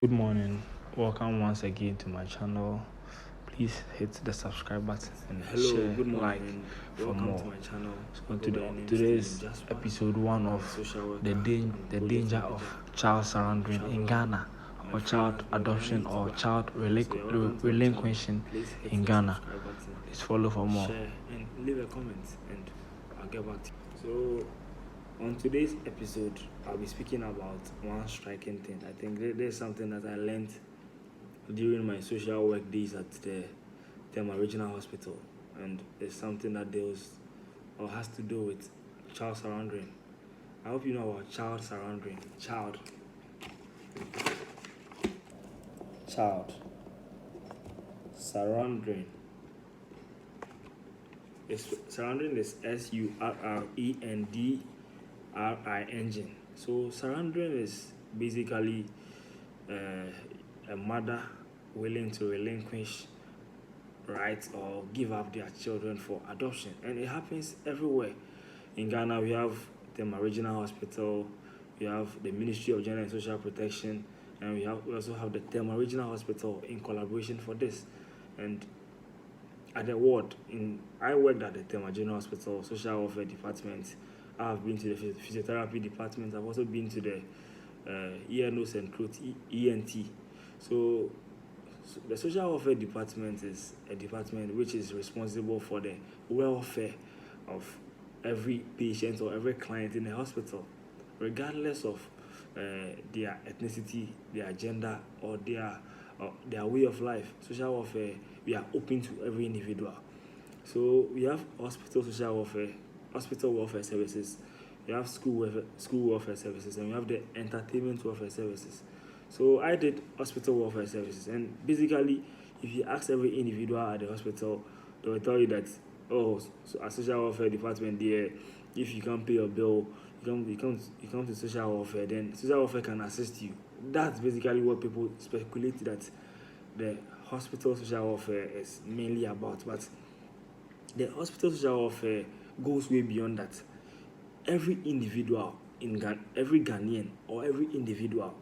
Good morning. Welcome once again to my channel. Please hit the subscribe button and Hello, share, good morning, like and for welcome more. to my channel. So I go by the name today's Steven Jasper. episode one I'm of a social worker the and the project danger manager. of child I'm surrendering in traveling. Ghana, I'm a or child freelance blogger and adoption, a or YouTuber. child So you're welcome to my channel. relinquishing Please hit in the Ghana. subscribe button, Please follow for more. share, and leave a comment, and I'll get back to you. So on today's episode, I'll be speaking about one striking thing. I think there's something that I learned during my social work days at the Tema Regional Hospital, and it's something that deals or has to do with child surrendering. I hope you know about child surrendering. Child surrendering. Surrendering is surrendring. So surrendering is basically a mother willing to relinquish rights or give up their children for adoption, and it happens everywhere. In Ghana, we have the Regional Hospital, we have the Ministry of Gender and Social Protection, and we also have the Tema Regional Hospital in collaboration for this. And at the ward, I worked at the Tema General Hospital Social Welfare Department. I've been to the physiotherapy department. I've also been to the ear, nose, and throat ENT. So the social welfare department is a department which is responsible for the welfare of every patient or every client in the hospital, regardless of their ethnicity, their gender, or their way of life. Social welfare, we are open to every individual. So we have hospital welfare services, we have school welfare services, and we have the entertainment welfare services. So I did hospital welfare services, and basically, if you ask every individual at the hospital, they will tell you that, oh, so a social welfare department there, if you can't pay your bill, you come to social welfare, then social welfare can assist you. That's basically what people speculate that the hospital social welfare is mainly about. But the hospital social welfare goes way beyond that. Every individual every Ghanaian or every individual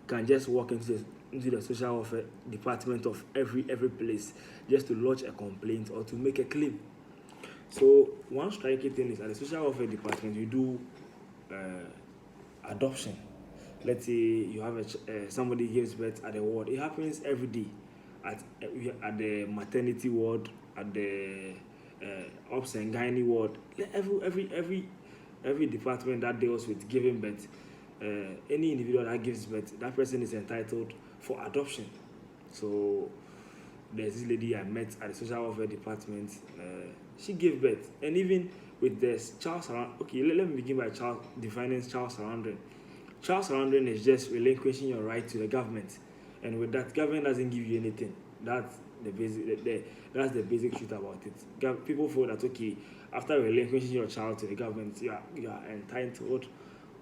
can just walk into the social welfare department of every place just to lodge a complaint or to make a claim. So one striking thing is at the social welfare department we do adoption. Let's say you have somebody gives birth at the ward. It happens every day at the maternity ward, at the obs and gynae ward. Every department that deals with giving birth, any individual that gives birth, that person is entitled for adoption. So there's this lady I met at the social welfare department. She gave birth, and even with this child surround. Okay, let me begin by defining child surrendering. Child surrendering is just relinquishing your right to the government, and with that, government doesn't give you anything. That's that's the basic truth about it. People feel that, okay, after relinquishing your child to the government, you are entitled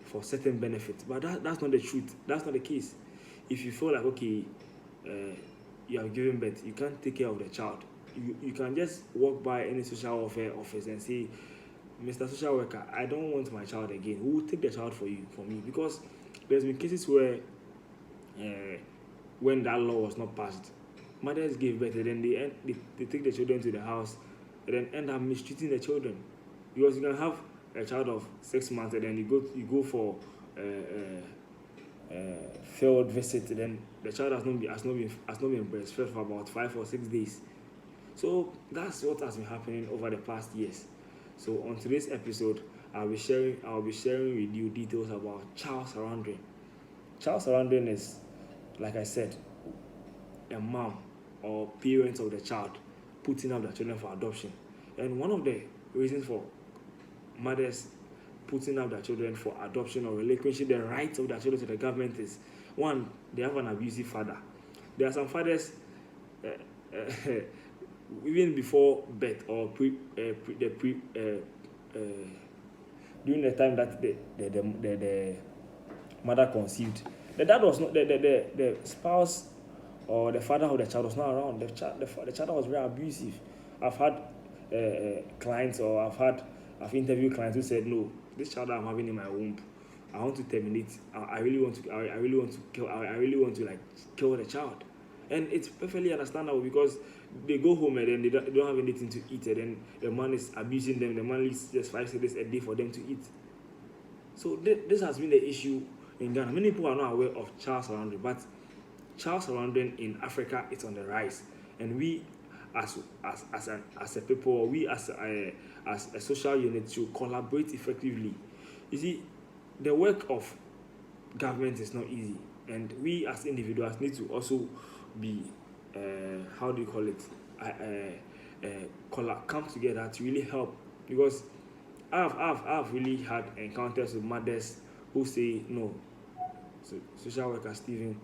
for certain benefits, but that's not the truth. That's not the case. If you feel like, okay, uh, you have given birth, you can't take care of the child, you can just walk by any social welfare office and say, Mr. Social Worker, I don't want my child again. Who will take the child for me? Because there's been cases where when that law was not passed, mothers give birth and then they take the children to the house and then end up mistreating the children. Because you can have a child of 6 months and then you go for field visit, and then the child has not been breastfed for about 5 or 6 days. So that's what has been happening over the past years. So on today's episode, I'll be sharing with you details about child surrendering. Child surrendering is, like I said, a mom or parents of the child putting up their children for adoption. And one of the reasons for mothers putting up their children for adoption or relinquishing the rights of their children to the government is, one, they have an abusive father. There are some fathers, uh, uh, even before birth or during the time that the mother conceived, the dad was not the spouse or the father of the child was not around. The child was very abusive. I've had clients, or I've interviewed clients who said, no, this child I'm having in my womb, I want to terminate. I really want to. I really want to kill. I really want to like kill the child, and it's perfectly understandable because they go home and then they don't have anything to eat, and then the man is abusing them. The man needs just 5 6 a day for them to eat. So this has been the issue in Ghana. Many people are not aware of child surrounding, but child surrounding in Africa is on the rise, and we as a people, or we as a social unit should collaborate effectively. You see, the work of government is not easy, and we as individuals need to also be how do you call it come together to really help, because I've really had encounters with mothers who say no. So social worker Stephen,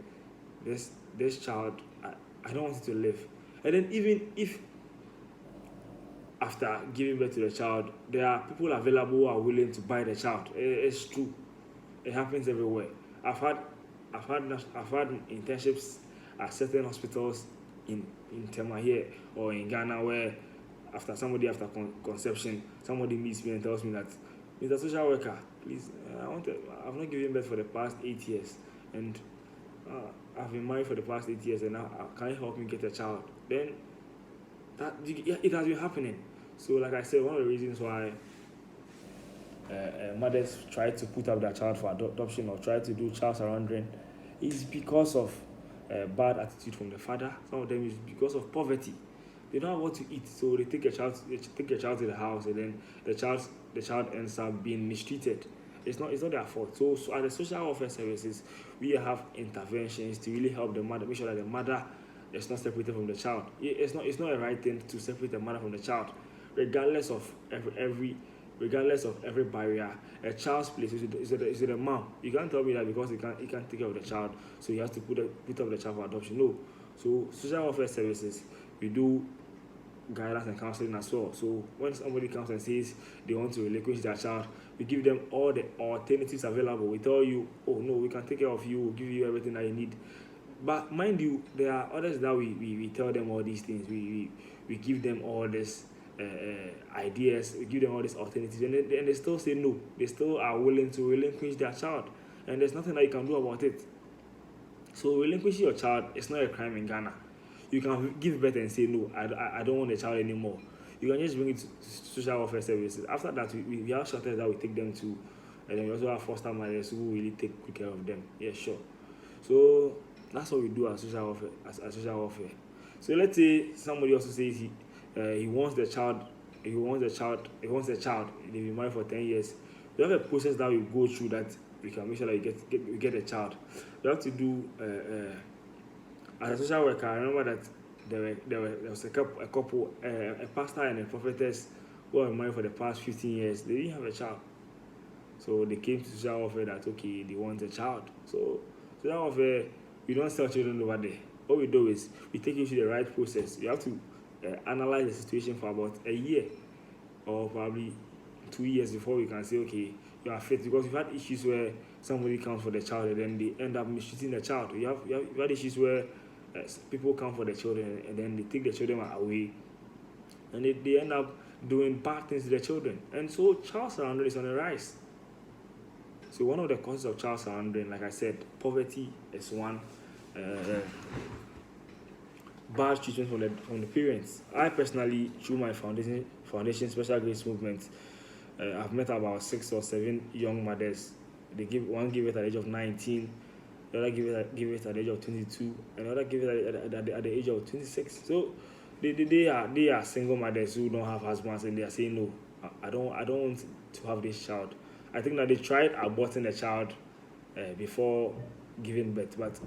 this child, I don't want it to live. And then even if after giving birth to the child, there are people available who are willing to buy the child. It's true. It happens everywhere. I've had internships at certain hospitals in Tema here or in Ghana where after conception, somebody meets me and tells me that, Mr. Social Worker, please, I've not given birth for the past 8 years, and I've been married for the past 8 years, and now can you help me get a child? Then it has been happening. So, like I said, one of the reasons why mothers try to put up their child for adoption or try to do child surrendering is because of bad attitude from the father. Some of them is because of poverty. They don't have what to eat, so they take a child to the house, and then the child ends up being mistreated. It's not their fault. So at the social welfare services, we have interventions to really help the mother, make sure that the mother is not separated from the child. It's not a right thing to separate the mother from the child, regardless of every barrier. A child's place is the mom. You can't tell me that because he can't take care of the child, so he has to put up the child for adoption. No. So social welfare services, we do guidance and counseling as well. So when somebody comes and says they want to relinquish their child, we give them all the alternatives available. We tell you, oh no, we can take care of you, we'll give you everything that you need. But mind you, there are others that we tell them all these things. We give them all these ideas, we give them all these alternatives, and they still say no. They still are willing to relinquish their child, and there's nothing that you can do about it. So relinquishing your child is not a crime in Ghana. You can give birth and say no, I don't want a child anymore. You can just bring it to social welfare services. After that, we have shelters that we take them to, and then we also have foster mothers who really take good care of them. Yeah, sure. So that's what we do as social welfare. Social welfare. So let's say somebody also says he wants the child. He wants a child. They've been married for 10 years. We have a process that we go through that we can make sure that we get a child. We have to do. As a social worker, I remember that there was a couple, a pastor and a prophetess who were married for the past 15 years. They didn't have a child. So they came to social welfare that, okay, they want a child. So social welfare, we don't sell children over there. What we do is we take you through the right process. You have to analyze the situation for about a year or probably 2 years before we can say, okay, you are fit. Because we've had issues where somebody comes for the child and then they end up mistreating the child. You have had issues where people come for the children and then they take the children away and they end up doing bad things to the children. And so child surrendering is on the rise. So one of the causes of child surrendering, like I said, poverty is one. Bad treatment from the parents. I personally, through my foundation Special Grace Movement, I've met about 6 or 7 young mothers. One gave it at the age of 19, the other give it at the age of 22, and the other give it at the age of 26. So they are single mothers who don't have husbands, and they are saying no, I don't want to have this child. I think that they tried aborting the child before giving birth, but